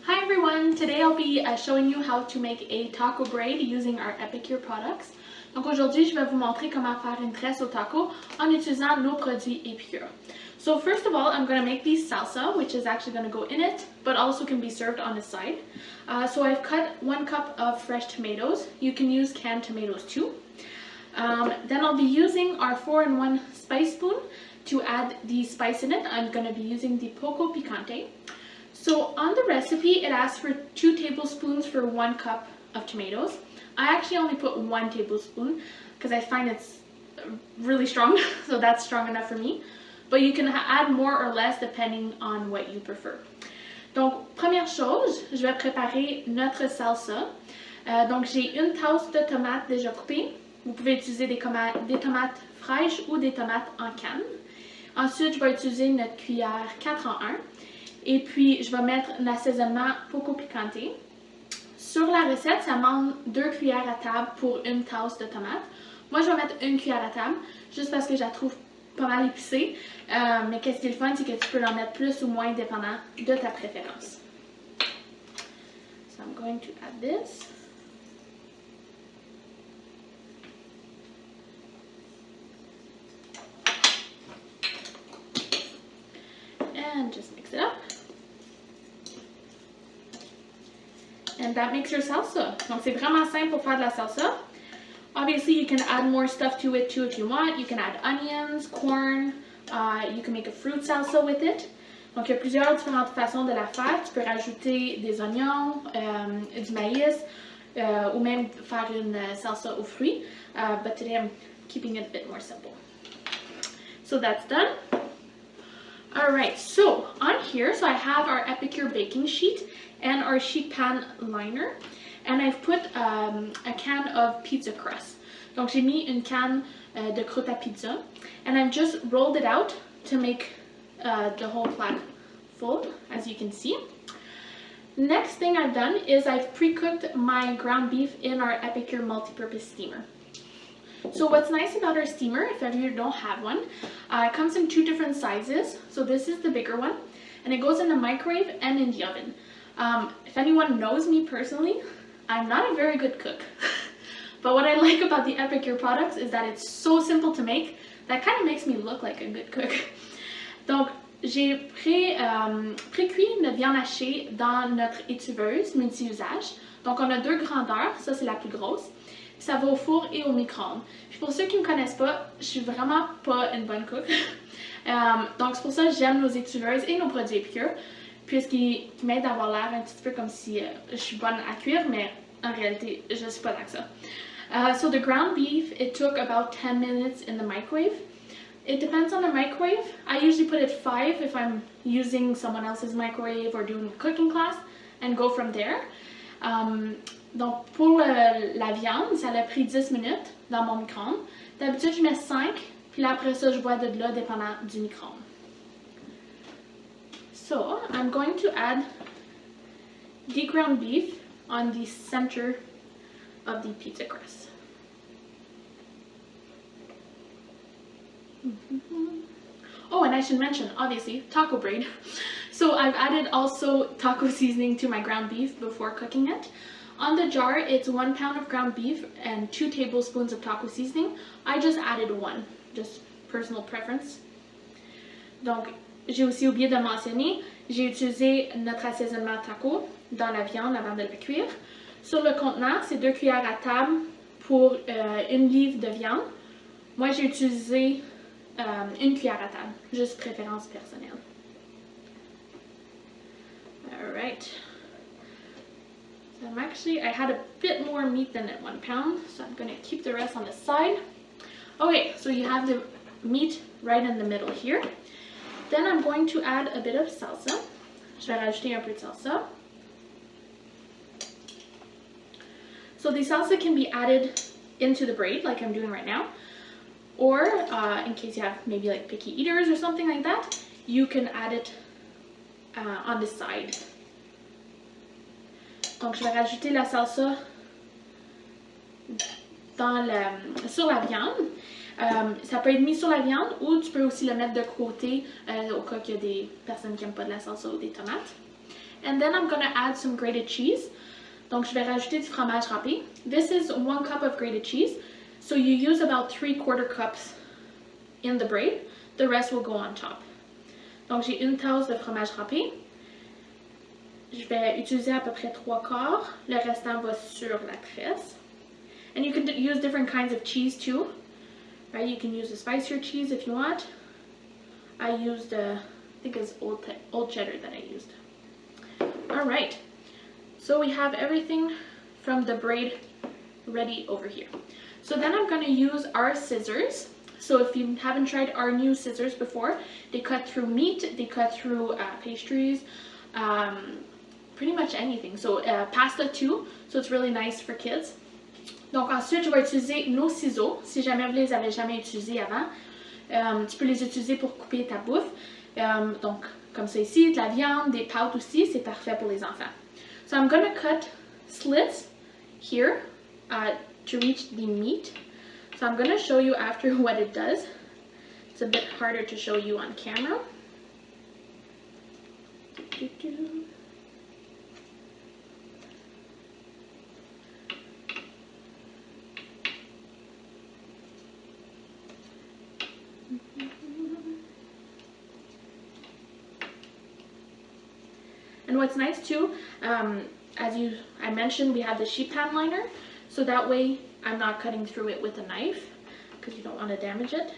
Hi everyone! Today I'll be showing you how to make a taco braid using our Epicure products. Donc aujourd'hui, je vais vous montrer comment faire une tresse au taco en utilisant nos produits Epicure. So first of all, I'm going to make the salsa, which is actually going to go in it, but also can be served on the side. So I've cut 1 cup of fresh tomatoes. You can use canned tomatoes too. Then I'll be using our 4-in-1 spice spoon to add the spice in it. I'm going to be using the Poco Picante. So on the recipe, it asks for 2 tablespoons for 1 cup of tomatoes. I actually only put 1 tablespoon because I find it's really strong, so that's strong enough for me. But you can add more or less depending on what you prefer. Donc, première chose, je vais préparer notre salsa. Donc, j'ai une tasse de tomates déjà coupées. Vous pouvez utiliser des tomates fraîches ou des tomates en canne. Ensuite, je vais utiliser notre cuillère 4 en 1. Et puis, je vais mettre l'assaisonnement Poco Picante. Sur la recette, ça demande 2 cuillères à table pour une tasse de tomates. Moi, je vais mettre 1 cuillère à table, juste parce que je la trouve pas mal épicée. Mais qu'est-ce qui est le fun, c'est que tu peux en mettre plus ou moins, dépendant de ta préférence. So I'm going to add this. And just mix it up. And that makes your salsa. Donc c'est vraiment simple pour faire de la salsa. Obviously you can add more stuff to it too if you want. You can add onions, corn, you can make a fruit salsa with it. Donc il y a plusieurs différentes façons de la faire. Tu peux rajouter des oignons, du maïs, ou même faire une salsa aux fruits. But today I'm keeping it a bit more simple. So that's done. Alright, so on here, I have our Epicure baking sheet and our sheet pan liner, and I've put a can of pizza crust. Donc j'ai mis une canne de croûte à pizza, and I've just rolled it out to make the whole plaque full, as you can see. Next thing I've done is I've pre-cooked my ground beef in our Epicure multi-purpose steamer. So what's nice about our steamer, if ever you don't have one, it comes in 2 different sizes. So this is the bigger one, and it goes in the microwave and in the oven. If anyone knows me personally, I'm not a very good cook. But what I like about the Epicure products is that it's so simple to make, that kind of makes me look like a good cook. Donc, j'ai pré-cuit notre viande hachée dans notre étuveuse multi-usage. Donc, on a 2 grandeurs, ça c'est la plus grosse. Ça va au four et au micro-ondes. Puis pour ceux qui ne me connaissent pas, je suis vraiment pas une bonne cook. Donc c'est pour ça que j'aime nos étuveuses et nos produits Epicure, puisqu'ils m'aident à avoir l'air un petit peu comme si je suis bonne à cuire, mais en réalité, je ne suis pas là que ça. So the ground beef, it took about 10 minutes in the microwave. It depends on the microwave. I usually put it 5 if I'm using someone else's microwave or doing a cooking class, and go from there. Donc pour la viande, ça a pris 10 minutes dans mon micro-ondes. D'habitude, je mets 5, puis là, après ça, je vois de là, dépendant du micro-ondes. So, I'm going to add the ground beef on the center of the pizza crust. Oh, and I should mention, obviously, taco braid. So I've added also taco seasoning to my ground beef before cooking it. On the jar, it's 1 pound of ground beef and 2 tablespoons of taco seasoning. I just added 1, just personal preference. Donc, j'ai aussi oublié de mentionner, j'ai utilisé notre assaisonnement taco dans la viande avant de le cuire. Sur le contenant, c'est 2 cuillères à table pour 1 livre de viande. Moi, j'ai utilisé 1 cuillère à table, juste préférence personnelle. Alright. I had a bit more meat than at 1 pound, so I'm going to keep the rest on the side. Okay, so you have the meat right in the middle here. Then I'm going to add a bit of salsa. Je vais rajouter un peu de salsa. So the salsa can be added into the braid, like I'm doing right now. Or, in case you have maybe like picky eaters or something like that, you can add it on the side. Donc, je vais rajouter la salsa sur la viande. Ça peut être mis sur la viande ou tu peux aussi le mettre de côté au cas qu'il y a des personnes qui n'aiment pas de la salsa ou des tomates. And then I'm gonna add some grated cheese. Donc je vais rajouter du fromage râpé. This is 1 cup of grated cheese. So you use about 3/4 cups in the braid. The rest will go on top. Donc j'ai 1 tasse de fromage râpé. Je vais utiliser à peu près 3/4. Le restant va sur la tresse. And you can use different kinds of cheese too. Right? You can use a spicier cheese if you want. I used, I think it's old cheddar that I used. All right. So we have everything from the braid ready over here. So then I'm going to use our scissors. So if you haven't tried our new scissors before, they cut through meat, they cut through pastries, pretty much anything. So pasta too, so it's really nice for kids. Donc ensuite, je vais utiliser nos ciseaux. Si jamais vous les avez jamais utilisés avant, tu peux les utiliser pour couper ta bouffe. Donc comme ça ici, de la viande, des pâtes aussi, c'est parfait pour les enfants. So I'm going to cut slits here to reach the meat. So I'm going to show you after what it does. It's a bit harder to show you on camera. And what's nice too, as I mentioned, we have the sheet pan liner, so that way I'm not cutting through it with a knife, because you don't want to damage it.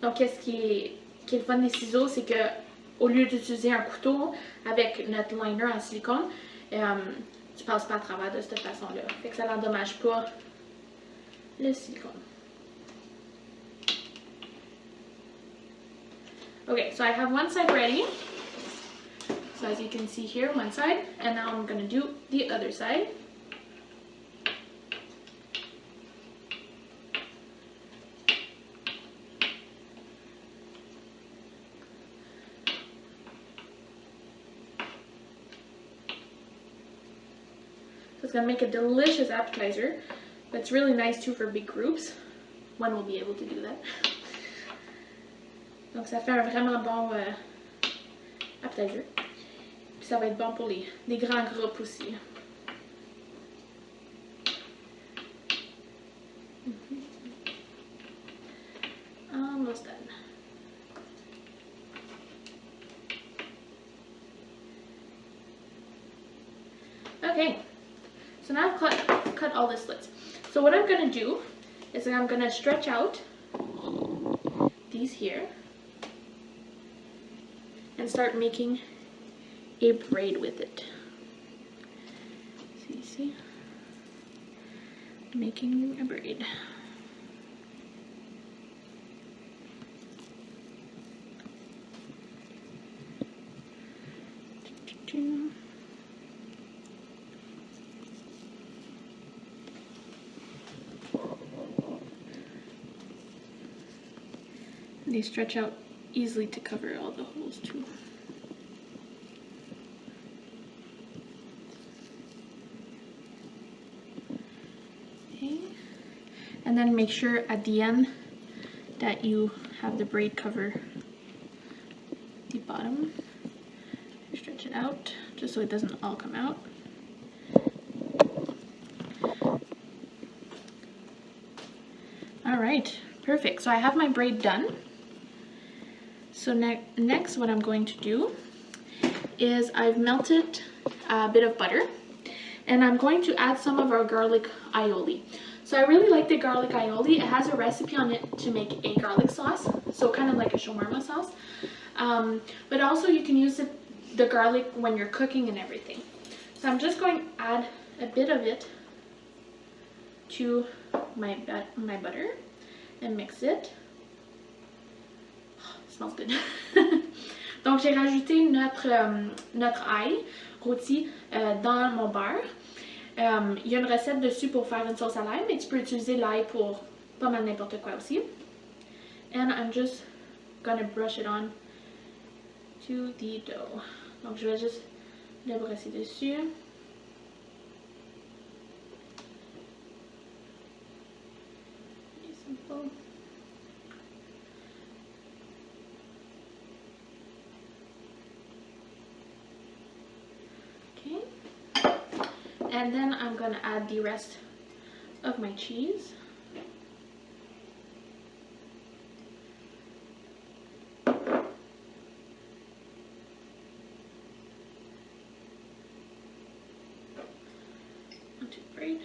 Donc, qu'est-ce qui est le fun des ciseaux, c'est que au lieu d'utiliser un couteau avec notre liner en silicone, tu passes pas à travers de cette façon-là. Fait que ça n'endommage pas le silicone. Okay, so I have one side ready. So as you can see here, one side, and now I'm going to do the other side. So it's going to make a delicious appetizer, but it's really nice too for big groups. One will be able to do that. Donc ça fait un vraiment bon appetizer. Puis ça va être bon pour les grands groupes aussi. Almost done. Okay, so now I've cut all the slits. So what I'm going to do is I'm going to stretch out these here and start making a braid with it. See? Making a braid. They stretch out easily to cover all the holes too. Okay. And then make sure at the end that you have the braid cover the bottom. Stretch it out just so it doesn't all come out. Alright, perfect. So I have my braid done. So next what I'm going to do is I've melted a bit of butter and I'm going to add some of our garlic aioli. So I really like the garlic aioli. It has a recipe on it to make a garlic sauce, so kind of like a shawarma sauce. But also you can use the garlic when you're cooking and everything. So I'm just going to add a bit of it to my butter and mix it. Smells good. Donc j'ai rajouté notre ail rôti dans mon beurre. Il y a une recette dessus pour faire une sauce à l'ail, mais tu peux utiliser l'ail pour pas mal n'importe quoi aussi. And I'm just gonna brush it on to the dough. Donc je vais juste le brosser dessus. Pretty simple. Okay. And then I'm going to add the rest of my cheese. Onto the braid.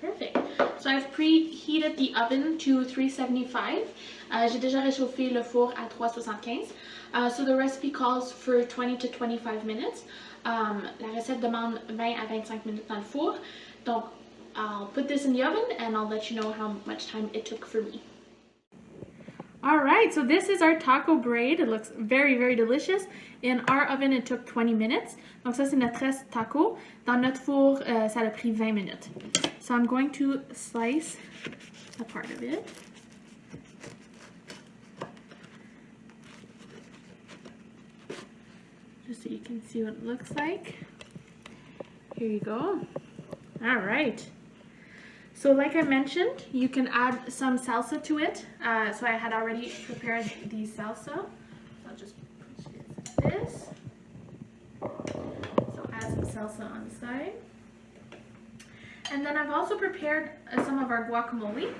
Perfect. So I've preheated the oven to 375. J'ai déjà réchauffé le four à 375. So the recipe calls for 20 to 25 minutes. La recette demande 20 à 25 minutes dans le four. Donc, I'll put this in the oven and I'll let you know how much time it took for me. Alright, so this is our taco braid. It looks very, very delicious. In our oven, it took 20 minutes. Donc ça, c'est notre Tresse taco. Dans notre four, ça a pris 20 minutes. So I'm going to slice a part of it. Just so you can see what it looks like. Here you go. Alright. So like I mentioned, you can add some salsa to it. So I had already prepared the salsa. So I'll just put this. So add some salsa on the side. And then I've also prepared some of our guacamole.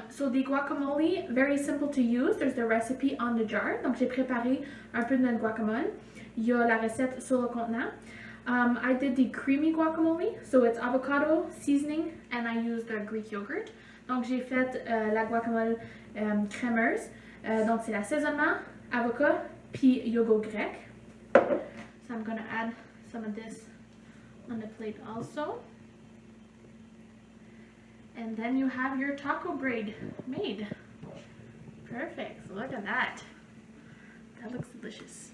So the guacamole, very simple to use. There's the recipe on the jar. Donc j'ai préparé un peu de notre guacamole. Il y a la recette sur le contenant. I did the creamy guacamole, so it's avocado, seasoning, and I used the Greek yogurt. Donc j'ai fait la guacamole crémeuse. Donc c'est l'assaisonnement, avocat, puis yogourt grec. So I'm gonna add some of this on the plate also. And then you have your taco braid made. Perfect, so look at that. That looks delicious.